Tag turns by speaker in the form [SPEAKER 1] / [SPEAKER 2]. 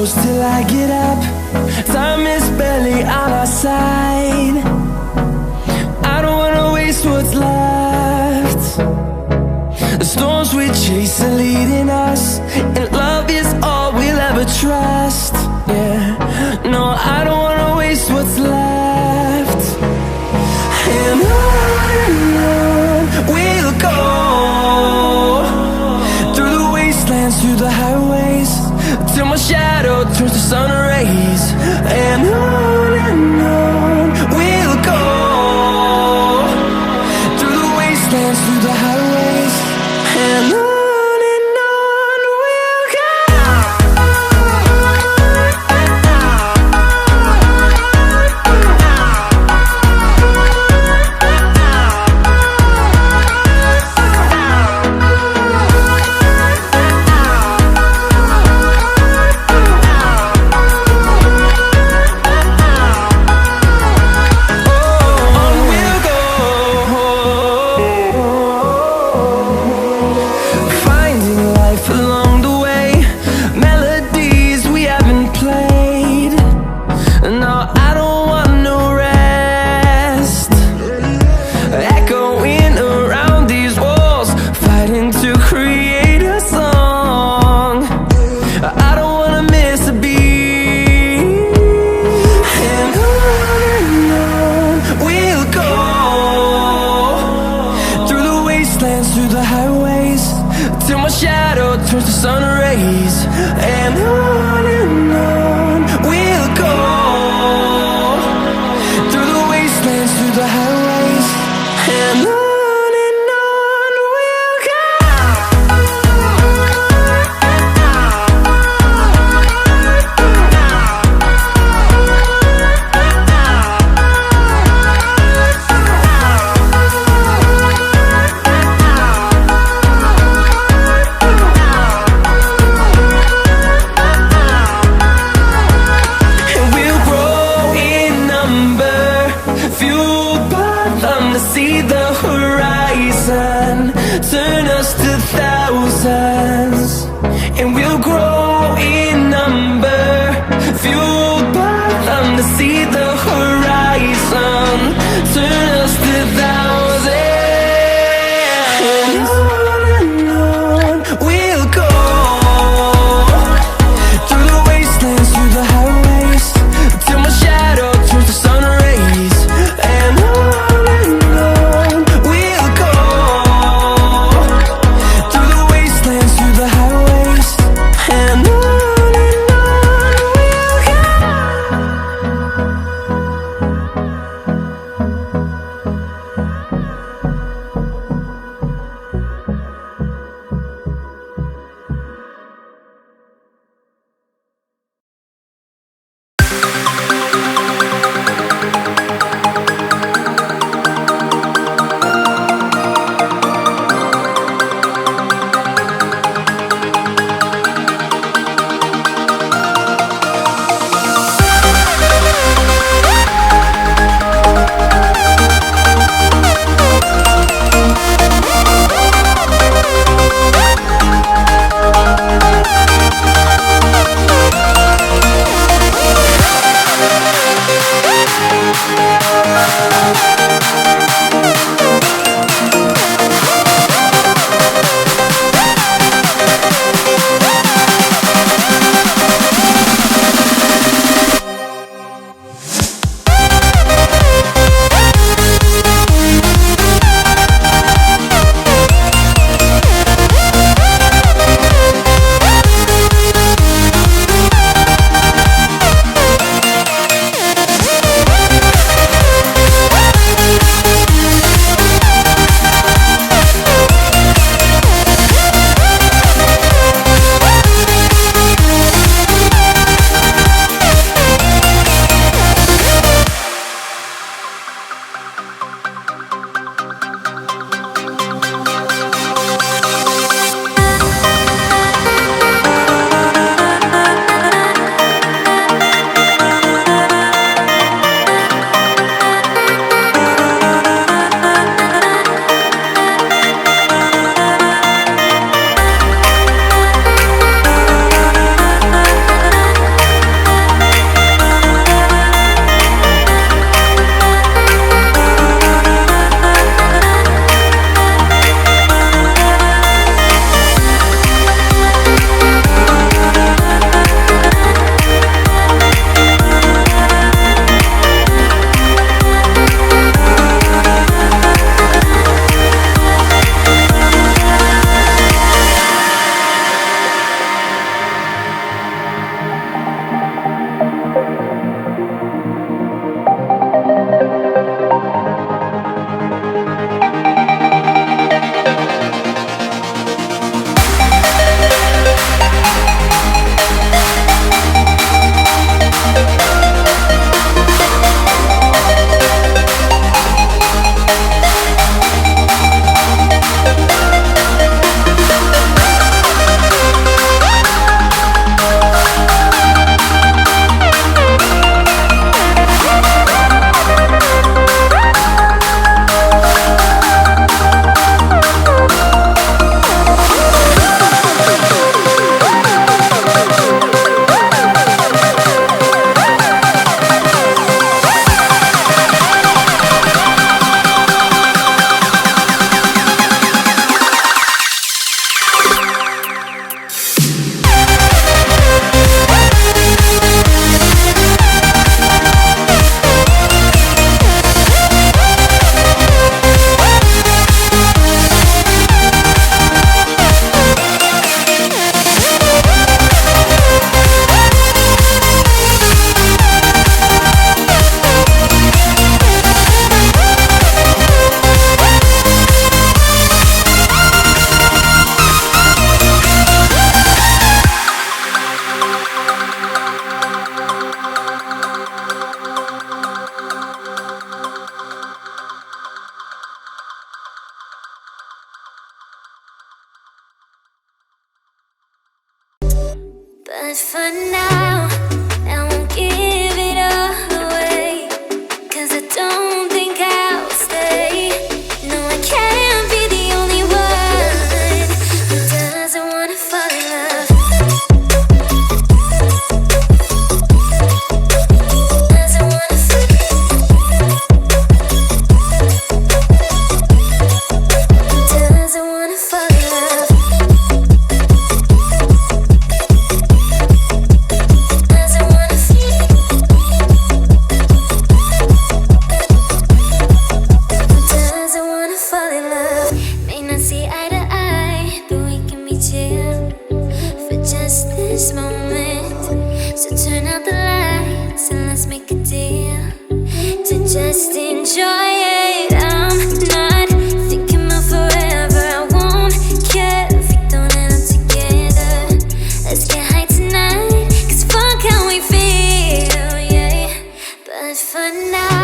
[SPEAKER 1] close till I get up. Time is barely on our side. I don't wanna waste what's left. The storms we chase are leading us, and love is all we'll ever trust. Yeah, no, I don't wanna waste what's left. And on we'll go, through the wastelands, through the highways, till my shadow turns to sun rays. And on we'll go, through the wastelands, through the highways, and on we'll go. Through the highways, till my shadow turns to sun rays. And on we'll go, through the wastelands, through the highways, and on we'll go. See the horizon turn us to thousands, and we'll grow in number, fueled by them. To see the horizon turn us to thousands, and on we'll go, through the wastelands, through the highways, till my shadow turns to sun rays. And
[SPEAKER 2] make a deal to just enjoy it. I'm not thinking about forever. I won't care if we don't end up together. Let's get high tonight, 'cause fuck how we feel, yeah. But for now